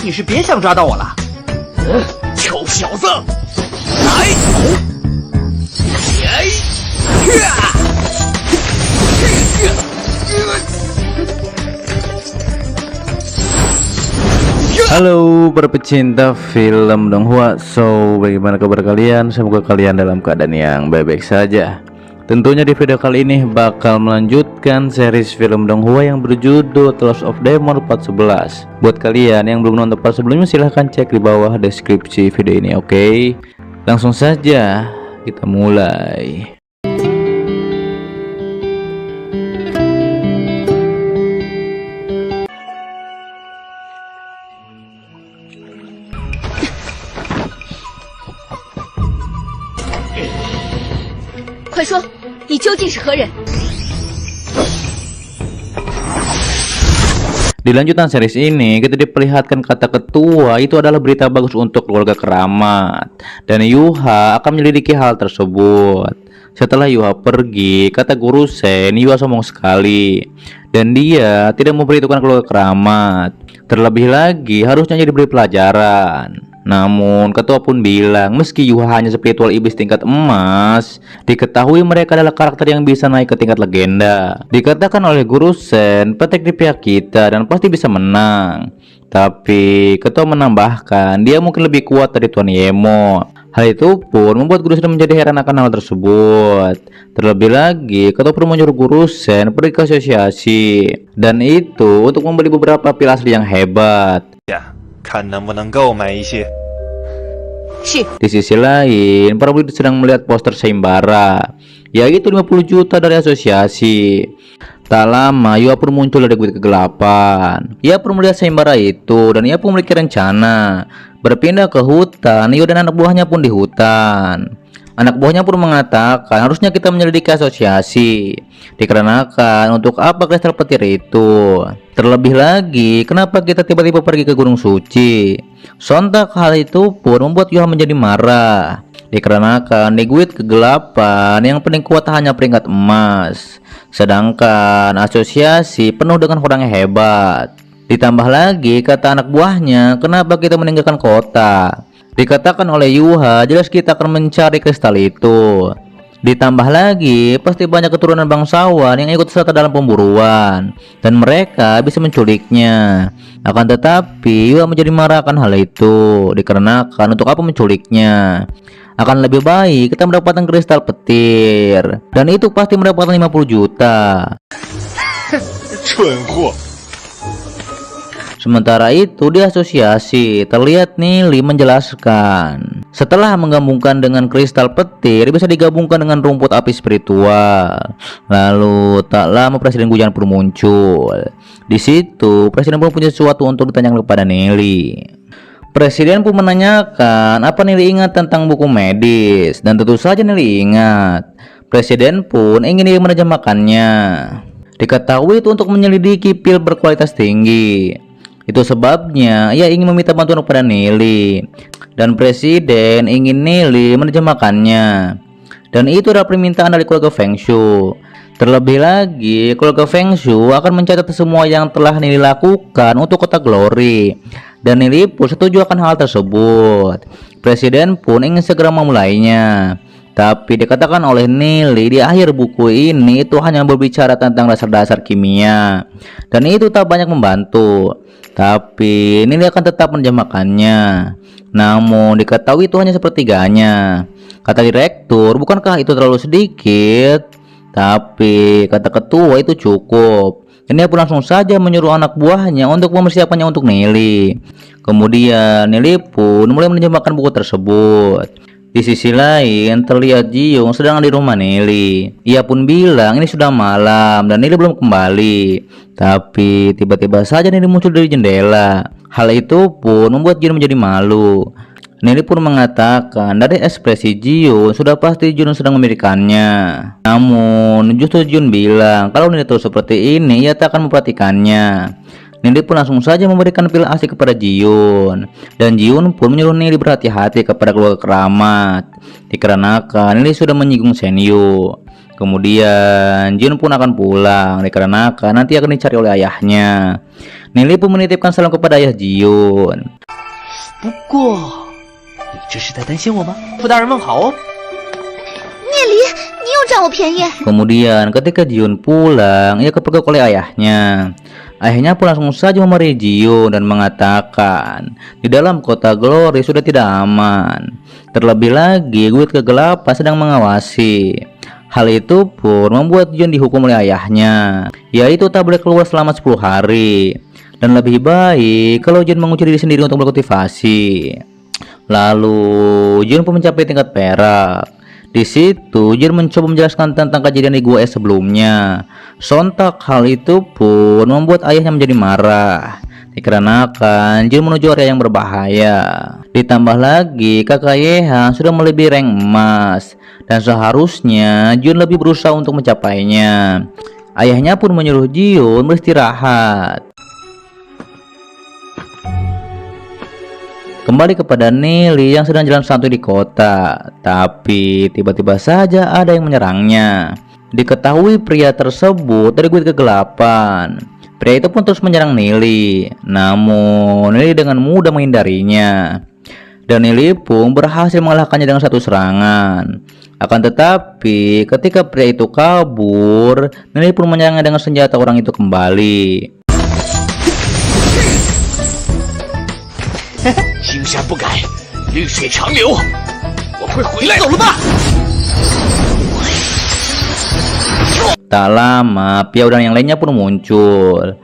你是别想抓到我了。臭小子，来！耶！ Halo para pecinta film Donghua. So, bagaimana kabar kalian? Semoga kalian dalam keadaan yang baik-baik saja. Tentunya di video kali ini bakal melanjutkan series film Donghua yang berjudul Tears of Demon Part 11. Buat kalian yang belum nonton part sebelumnya, silahkan cek di bawah deskripsi video ini, oke? Langsung saja kita mulai. Di lanjutan series ini kita diperlihatkan kata ketua itu adalah berita bagus untuk keluarga keramat, dan Yuha akan menyelidiki hal tersebut. Setelah Yuha pergi, kata guru Sen, Yuha sombong sekali dan dia tidak memberitahukan keluarga keramat. Terlebih lagi harusnya diberi pelajaran. Namun ketua pun bilang meski Yuha hanya spiritual iblis tingkat emas, diketahui mereka adalah karakter yang bisa naik ke tingkat legenda. Dikatakan oleh guru Sen, petek di pihak kita dan pasti bisa menang. Tapi ketua menambahkan dia mungkin lebih kuat dari Tuan Yemo. Hal itu pun membuat guru Sen menjadi heran akan hal tersebut. Terlebih lagi ketua pun menyuruh guru Sen pergi ke asosiasi, dan itu untuk membeli beberapa pil asli yang hebat. 看能不能购买一些。 Di sisi lain, para murid sedang melihat poster sayembara, yaitu 50 juta dari asosiasi. Tak lama, Yuha pun muncul dari bukit kegelapan. Ia pun melihat sayembara itu dan ia pun memiliki rencana berpindah ke hutan. Yuha dan anak buahnya pun di hutan. Anak buahnya pun mengatakan harusnya kita menyelidiki asosiasi, dikarenakan untuk apa kristal petir itu. Terlebih lagi, kenapa kita tiba-tiba pergi ke Gunung Suci? Sontak hal itu pun membuat Yuha menjadi marah, dikarenakan di bukit kegelapan yang paling kuat hanya peringkat emas, sedangkan asosiasi penuh dengan orang yang hebat. Ditambah lagi kata anak buahnya, kenapa kita meninggalkan kota? Dikatakan oleh Yuha, jelas kita akan mencari kristal itu. Ditambah lagi, pasti banyak keturunan bangsawan yang ikut serta dalam pemburuan, dan mereka bisa menculiknya. Akan tetapi, Yuha menjadi marah akan hal itu, dikarenakan untuk apa menculiknya? Akan lebih baik kita mendapatkan kristal petir, dan itu pasti mendapatkan 50 juta. 蠢货！ Sementara itu di asosiasi terlihat Nili menjelaskan setelah menggabungkan dengan kristal petir bisa digabungkan dengan rumput api spiritual. Lalu tak lama Presiden Gujan pun muncul. Di situ Presiden pun punya sesuatu untuk ditanyakan kepada Nili. Presiden pun menanyakan apa Nili ingat tentang buku medis, dan tentu saja Nili ingat. Presiden pun ingin dia menerjemahkannya. Diketahui itu untuk menyelidiki pil berkualitas tinggi. Itu sebabnya ia ingin meminta bantuan kepada Nili, dan Presiden ingin Nili menerjemahkannya. Dan itu adalah permintaan dari keluarga Feng Shui. Terlebih lagi, keluarga Feng Shui akan mencatat semua yang telah Nili lakukan untuk kota Glory, dan Nili pun setuju akan hal tersebut. Presiden pun ingin segera memulainya. Tapi dikatakan oleh Nili di akhir buku ini itu hanya berbicara tentang dasar-dasar kimia, dan itu tak banyak membantu. Tapi Nili akan tetap menerjemahkannya. Namun diketahui itu hanya sepertiganya. Kata direktur, bukankah itu terlalu sedikit? Tapi kata ketua itu cukup. Dan dia pun langsung saja menyuruh anak buahnya untuk mempersiapkannya untuk Nili. Kemudian Nili pun mulai menerjemahkan buku tersebut. Di sisi lain terlihat Jiung sedang di rumah Nili. Ia pun bilang ini sudah malam dan Nili belum kembali. Tapi tiba-tiba saja Nili muncul dari jendela. Hal itu pun membuat Jiung menjadi malu. Nili pun mengatakan dari ekspresi Jiung sudah pasti Jiung sedang memikirkannya. Namun justru Jiung bilang kalau Nili terus seperti ini ia tak akan memperhatikannya. Nili pun langsung saja memberikan pil asli kepada Jiun, dan Jiun pun menyuruh Nili berhati-hati kepada keluarga keramat, dikarenakan Nili sudah menyinggung Senyu. Kemudian Jun pun akan pulang dikarenakan nanti akan dicari oleh ayahnya. Nili pun menitipkan salam kepada ayah Jun. 不过，你这是在担心我吗？傅大人问好哦。聂离，你又占我便宜。 Kemudian ketika Jun pulang, ia kepergok oleh ayahnya. Ayahnya pun langsung saja memarahi Jun dan mengatakan di dalam kota Glory sudah tidak aman. Terlebih lagi guild kegelapan sedang mengawasi. Hal itu pun membuat Jun dihukum oleh ayahnya, yaitu tak boleh keluar selama 10 hari. Dan lebih baik kalau Jun mengunci diri sendiri untuk berkultivasi. Lalu Jun pun mencapai tingkat perak. Di situ Jun mencoba menjelaskan tentang kejadian di gua es sebelumnya. Sontak hal itu pun membuat ayahnya menjadi marah dikarenakan Jun menuju area yang berbahaya. Ditambah lagi kakak Yehan sudah melebihi rank emas dan seharusnya Jun lebih berusaha untuk mencapainya. Ayahnya pun menyuruh Jun beristirahat. Kembali kepada Nili yang sedang jalan santai di kota, tapi tiba-tiba saja ada yang menyerangnya. Diketahui pria tersebut dari guild kegelapan. Pria itu pun terus menyerang Nili, namun Nili dengan mudah menghindarinya. Dan Nili pun berhasil mengalahkannya dengan satu serangan. Akan tetapi ketika pria itu kabur, Nili pun menyerangnya dengan senjata orang itu kembali. 青山不改，绿水长流，我会回来。走了吧。 Tak lama, Piao dan yang lainnya pun muncul.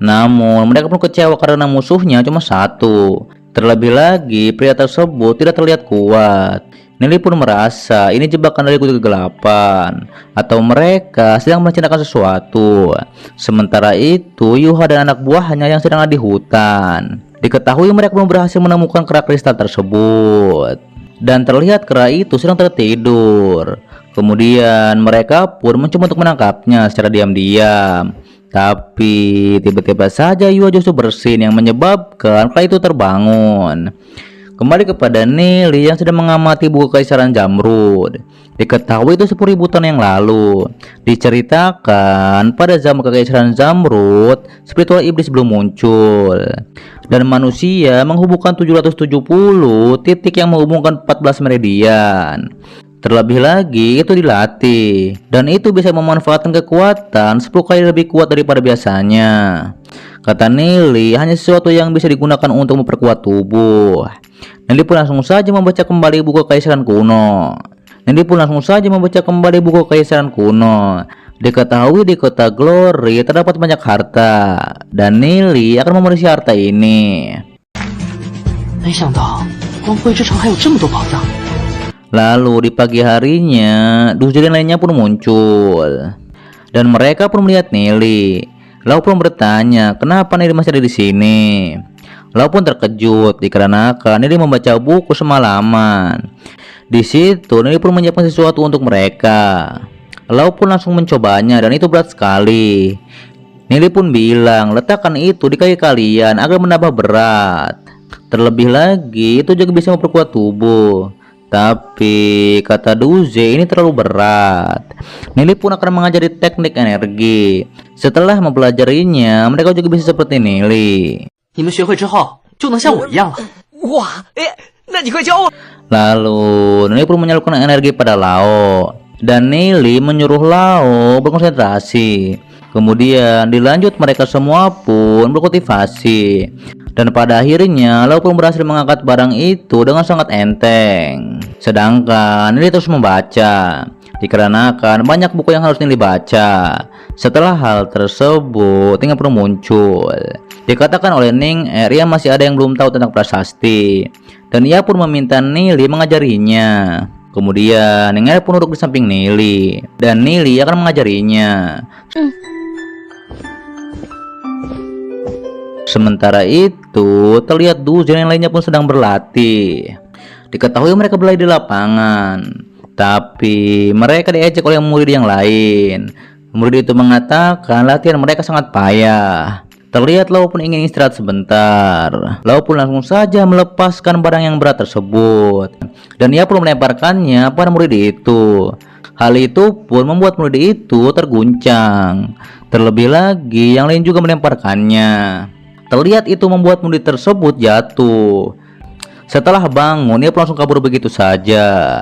Namun mereka pun kecewa karena musuhnya cuma satu. Terlebih lagi, pria tersebut tidak terlihat kuat. Nili pun merasa ini jebakan dari guild kegelapan, atau mereka sedang merencanakan sesuatu. Sementara itu, Yuha dan anak buahnya yang sedang ada di hutan. Diketahui mereka belum berhasil menemukan kera kristal tersebut. Dan terlihat kera itu sedang tertidur. Kemudian mereka pun mencoba untuk menangkapnya secara diam-diam. Tapi tiba-tiba saja Yuha justru bersin yang menyebabkan kera itu terbangun. Kembali kepada Nili yang sedang mengamati buku Kekaisaran Zamrud. Diketahui itu 10.000 tahun yang lalu. Diceritakan pada zaman Kekaisaran Zamrud, spiritual iblis belum muncul. Dan manusia menghubungkan 770 titik yang menghubungkan 14 meridian. Terlebih lagi itu dilatih, dan itu bisa memanfaatkan kekuatan 10 kali lebih kuat daripada biasanya. Kata Nili, hanya sesuatu yang bisa digunakan untuk memperkuat tubuh. Nili pun langsung saja membaca kembali buku Kekaisaran kuno. Diketahui di kota Glory terdapat banyak harta, dan Nili akan memerisi harta ini. 没想到光辉之城还有这么多宝藏。 Lalu di pagi harinya, Duzilin lainnya pun muncul. Dan mereka pun melihat Nili. Lalu pun bertanya, kenapa Nili masih ada di sini? Lalu pun terkejut dikarenakan Nili membaca buku semalaman. Di situ Nili pun menyiapkan sesuatu untuk mereka. Lalu pun langsung mencobanya dan itu berat sekali. Nili pun bilang, letakkan itu di kaki kalian agar menambah berat. Terlebih lagi itu juga bisa memperkuat tubuh. Tapi kata Duze ini terlalu berat. Nili pun akan mengajari teknik energi. Setelah mempelajarinya, mereka juga bisa seperti Nili. 你们学会之后就能像我一样了。哇，那你快教我。 Lalu Nili pun menyalurkan energi pada Lao. Dan Nili menyuruh Lao berkonsentrasi. Kemudian dilanjut mereka semua pun berkultivasi. Dan pada akhirnya Lao pun berhasil mengangkat barang itu dengan sangat enteng. Sedangkan Nili terus membaca, dikarenakan banyak buku yang harus Nili baca. Setelah hal tersebut, Ning pun muncul. Dikatakan oleh Ning ia masih ada yang belum tahu tentang prasasti. Dan ia pun meminta Nili mengajarinya. Kemudian Ning pun duduk di samping Nili. Dan Nili akan mengajarinya. Sementara itu, terlihat Duze dan yang lainnya pun sedang berlatih. Diketahui mereka berlatih di lapangan, tapi mereka diejek oleh murid yang lain. Murid itu mengatakan latihan mereka sangat payah. Terlihat Lao pun ingin istirahat sebentar. Lao pun langsung saja melepaskan barang yang berat tersebut, dan ia pun melemparkannya pada murid itu. Hal itu pun membuat murid itu terguncang. Terlebih lagi yang lain juga melemparkannya. Terlihat itu membuat murid tersebut jatuh. Setelah bangun, ia pun langsung kabur begitu saja.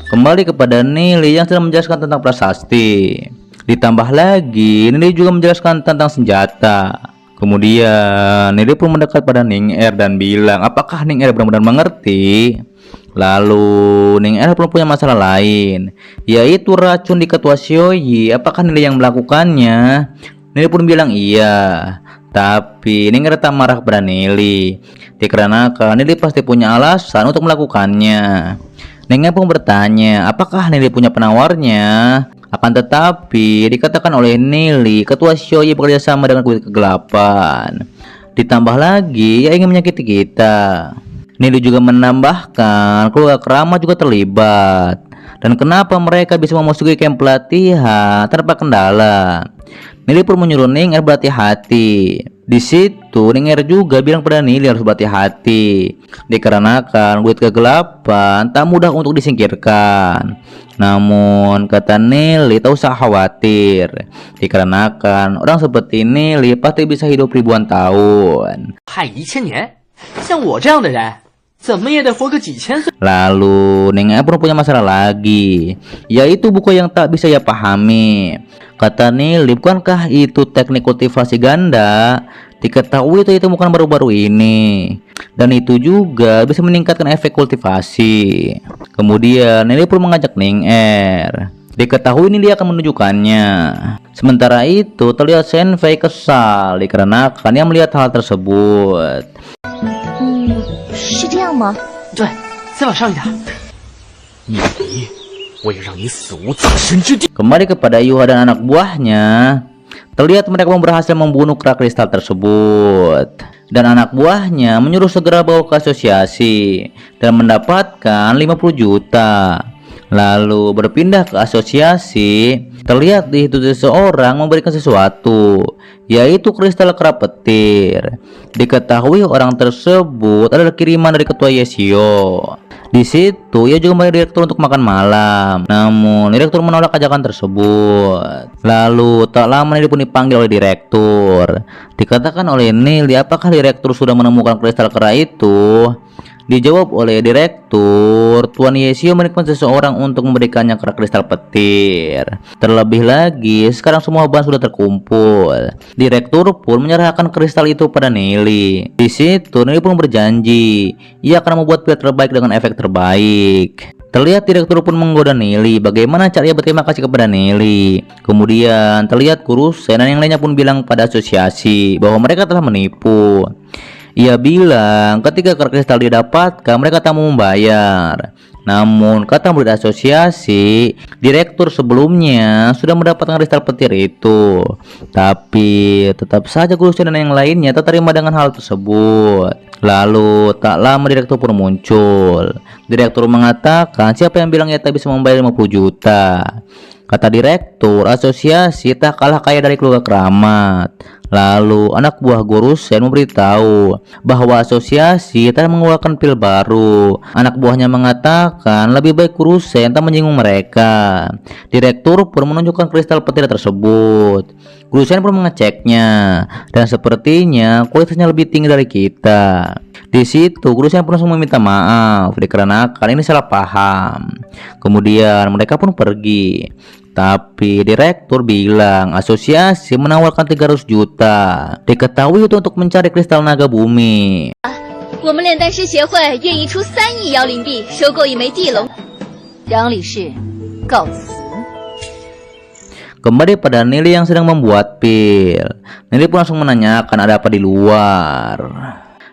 Kembali kepada Nili yang sedang menjelaskan tentang prasasti. Ditambah lagi, Nili juga menjelaskan tentang senjata. Kemudian Nili pun mendekat pada Ning Er dan bilang, apakah Ning Er benar-benar mengerti? Lalu Ning Er pun punya masalah lain, yaitu racun di ketua Xiaoyi. Apakah Nili yang melakukannya? Nili pun bilang iya. Tapi Ning Er tak marah kepada Nili, dikarenakan Nili pasti punya alasan untuk melakukannya. Ning Er pun bertanya, apakah Nili punya penawarnya? Akan tetapi dikatakan oleh Nili, ketua Xiaoyi bekerja sama dengan kulit kegelapan. Ditambah lagi, ia ingin menyakiti kita. Nili juga menambahkan, keluarga Keramat juga terlibat. Dan kenapa mereka bisa memasuki kamp pelatihan tanpa kendala? Nili pun menyuruh Ning Er berhati-hati. Di situ Ning Er juga bilang pada Nili harus berhati-hati, dikarenakan kulit kegelapan tak mudah untuk disingkirkan. Namun kata Nili, tak usah khawatir, dikarenakan orang seperti Nili pasti bisa hidup ribuan tahun. Lalu Ning Er pun punya masalah lagi, yaitu buku yang tak bisa ia pahami. Kata Nili, bukankah itu teknik kultivasi ganda? Diketahui itu bukan baru-baru ini, dan itu juga bisa meningkatkan efek kultivasi. Kemudian Nili pun mengajak Ning Er. Diketahui Nili akan menunjukkannya. Sementara itu terlihat Shenfei kesal dikarenakan ia melihat hal tersebut. 是这样吗？对，再往上一点。你，我也让你死无葬身之地。 Kembali kepada Yuha dan anak buahnya. Terlihat mereka pun berhasil membunuh kera kristal tersebut. Dan anak buahnya menyuruh segera bawa ke asosiasi dan mendapatkan 50 juta. Lalu berpindah ke asosiasi. Terlihat di situ seseorang memberikan sesuatu, yaitu kristal kera petir. Diketahui orang tersebut adalah kiriman dari ketua Yesio. Di situ ia juga membayar direktur untuk makan malam. Namun direktur menolak ajakan tersebut. Lalu tak lama Nili pun dipanggil oleh direktur. Dikatakan oleh Nili, apakah direktur sudah menemukan kristal kera itu? Dijawab oleh direktur, Tuan Yesio menikmati seseorang untuk memberikannya kera kristal petir. Terlebih lagi, sekarang semua bahan sudah terkumpul. Direktur pun menyerahkan kristal itu pada Nili. Di situ Nili pun berjanji, ia akan membuat pil terbaik dengan efek terbaik. Terlihat direktur pun menggoda Nili, bagaimana cara ia berterima kasih kepada Nili. Kemudian terlihat Kurusen dan yang lainnya pun bilang pada asosiasi bahwa mereka telah menipu. Ia bilang ketika kera kristal didapatkan mereka tak mau membayar. Namun kata murid asosiasi, direktur sebelumnya sudah mendapatkan kristal petir itu. Tapi tetap saja Kurusen dan yang lainnya tak terima dengan hal tersebut. Lalu tak lama direktur pun muncul. Direktur mengatakan, siapa yang bilang ia tak bisa membayar 50 juta? Kata direktur, asosiasi tak kalah kaya dari keluarga Keramat. Lalu anak buah Gorusen memberitahu bahwa asosiasi telah mengeluarkan pil baru. Anak buahnya mengatakan lebih baik Gorusen tak menyinggung mereka. Direktur pun menunjukkan kristal petir tersebut. Gorusen pun mengeceknya dan sepertinya kualitasnya lebih tinggi dari kita. Di situ Gorusen pun langsung meminta maaf dikarenakan ini salah paham. Kemudian mereka pun pergi. Tapi direktur bilang asosiasi menawarkan 300 juta. Diketahui itu untuk mencari kristal naga bumi. 我们炼丹师协会愿意出3亿妖灵币收购一枚地龙。杨理事，告辞。 Kembali pada Nili yang sedang membuat pil. Nili pun langsung menanyakan ada apa di luar.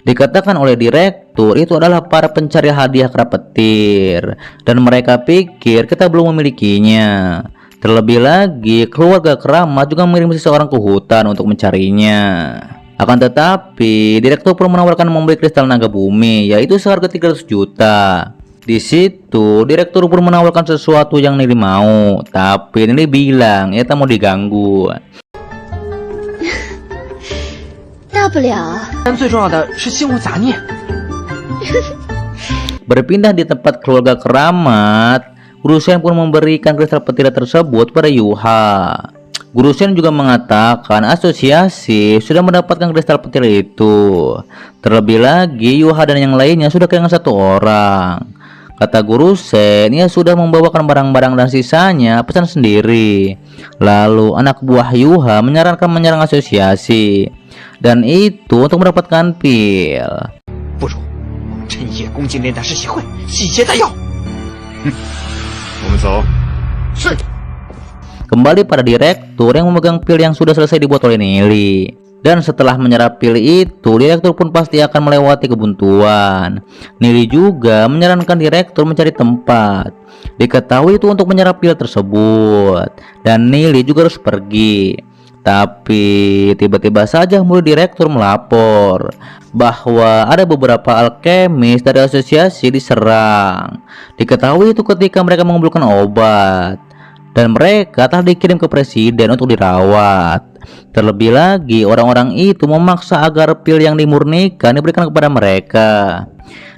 Dikatakan oleh direktur itu adalah para pencari hadiah kera petir, dan mereka pikir kita belum memilikinya. Terlebih lagi keluarga Keramat juga mengirim seseorang ke hutan untuk mencarinya. Akan tetapi direktur pun menawarkan membeli kristal naga bumi, yaitu seharga 300 juta. Di situ direktur pun menawarkan sesuatu yang Nili mau, tapi Nili bilang ia tak mau diganggu. 大大不了。但最重要的是心无杂念。 Berpindah di tempat keluarga keramat, Guru Shen pun memberikan kristal petir tersebut pada Yuha. Guru Shen juga mengatakan asosiasi sudah mendapatkan kristal petir itu. Terlebih lagi Yuha dan yang lainnya sudah kehilangan satu orang. Kata Guru Shen, ia sudah membawakan barang-barang dan sisanya pesan sendiri. Lalu anak buah Yuha menyarankan menyerang asosiasi, dan itu untuk mendapatkan pil. 不如我们趁夜攻进炼大师协会，洗劫大药。我们走。是。 Kembali pada direktur yang memegang pil yang sudah selesai dibuat oleh Nili. Dan setelah menyerap pil itu, direktur pun pasti akan melewati kebuntuan. Nili juga menyarankan direktur mencari tempat. Diketahui itu untuk menyerap pil tersebut, dan Nili juga harus pergi. Tapi tiba-tiba saja murid direktur melapor bahwa ada beberapa alkemis dari asosiasi diserang. Diketahui itu ketika mereka mengumpulkan obat, dan mereka telah dikirim ke presiden untuk dirawat. Terlebih lagi orang-orang itu memaksa agar pil yang dimurnikan diberikan kepada mereka.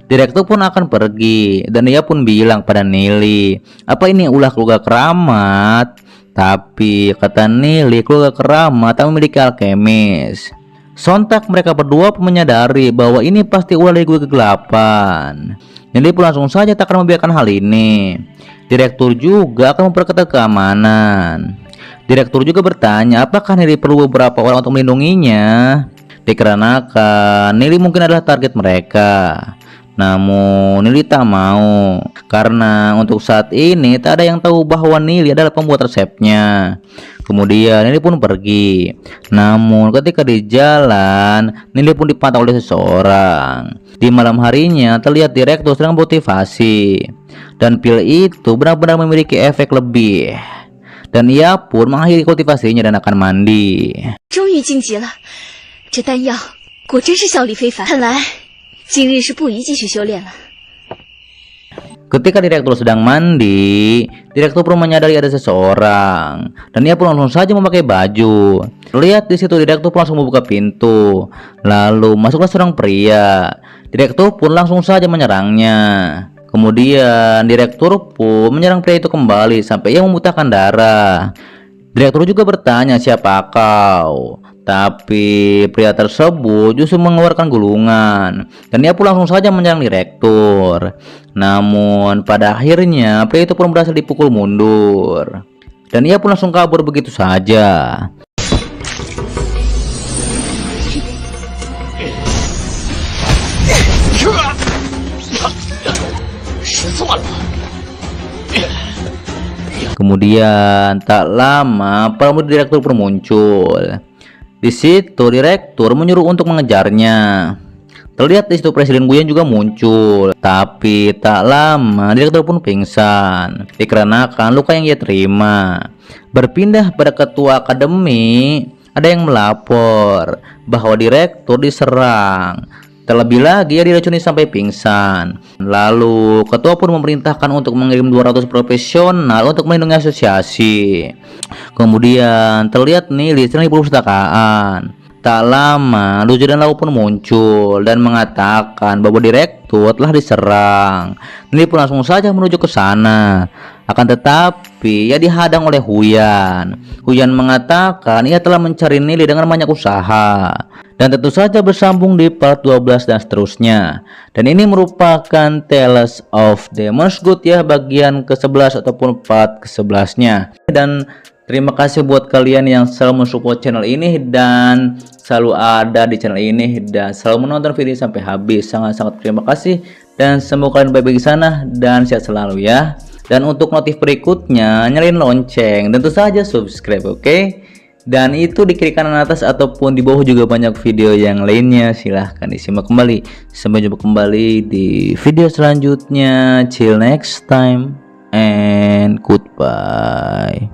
Direktur pun akan pergi, dan dia pun bilang pada Nili, apa ini ulah keluarga keramat? Tapi kata Nili, keluarga keramat tak memiliki alkemis. Sontak mereka berdua pun menyadari bahwa ini pasti ulah dari keluarga kegelapan. Nili pun langsung saja tak akan membiarkan hal ini. Direktur juga akan memperketat keamanan. Direktur juga bertanya apakah Nili perlu beberapa orang untuk melindunginya, dikarenakan Nili mungkin adalah target mereka. Namun Nili tak mau, karena untuk saat ini tak ada yang tahu bahwa Nili adalah pembuat resepnya. Kemudian Nili pun pergi. Namun ketika di jalan, Nili pun dipantau oleh seseorang. Di malam harinya terlihat direktur sedang motivasi, dan pil itu benar-benar memiliki efek lebih. Dan ia pun mengakhiri kultivasinya dan akan mandi. 终于晋级了，这丹药果真是效力非凡，看来今日是不宜继续修炼了。 Ketika direktur sedang mandi, direktur pun menyadari ada seseorang, dan ia pun langsung saja memakai baju. Lihat di situ direktur pun langsung membuka pintu, lalu masuklah seorang pria. Direktur pun langsung saja menyerangnya. Kemudian direktur pun menyerang pria itu kembali sampai ia memuntahkan darah. Direktur juga bertanya siapa kau, tapi pria tersebut justru mengeluarkan gulungan, dan ia pun langsung saja menyerang direktur. Namun pada akhirnya pria itu pun berhasil dipukul mundur, dan ia pun langsung kabur begitu saja. Kemudian tak lama para murid direktur pun muncul. Di situ direktur menyuruh untuk mengejarnya. Terlihat di situ Presiden Guyan juga muncul. Tapi tak lama direktur pun pingsan dikarenakan luka yang ia terima. Berpindah pada ketua akademi, ada yang melapor bahwa direktur diserang. Terlebih lagi ia diracuni sampai pingsan. Lalu ketua pun memerintahkan untuk mengirim 200 profesional untuk melindungi asosiasi. Kemudian terlihat Nili sedang di perpustakaan. Tak lama Luju dan Lau pun muncul dan mengatakan bahwa direktur telah diserang. Nili pun langsung saja menuju ke sana. Akan tetapi ia dihadang oleh Huyan. Huyan mengatakan ia telah mencari Nili dengan banyak usaha. Dan tentu saja bersambung di part 12 dan seterusnya. Dan ini merupakan Tales of Demon's Good ya, bagian ke-11 ataupun part ke-11-nya. Dan terima kasih buat kalian yang selalu mensupport channel ini dan selalu ada di channel ini dan selalu menonton video sampai habis. Sangat-sangat terima kasih dan semoga kalian baik-baik di sana dan sehat selalu ya. Dan untuk notif berikutnya nyalain lonceng, tentu saja subscribe, oke? Dan itu di kiri kanan atas ataupun di bawah juga banyak video yang lainnya, silahkan disimak kembali. Sampai jumpa kembali di video selanjutnya. Till next time and goodbye.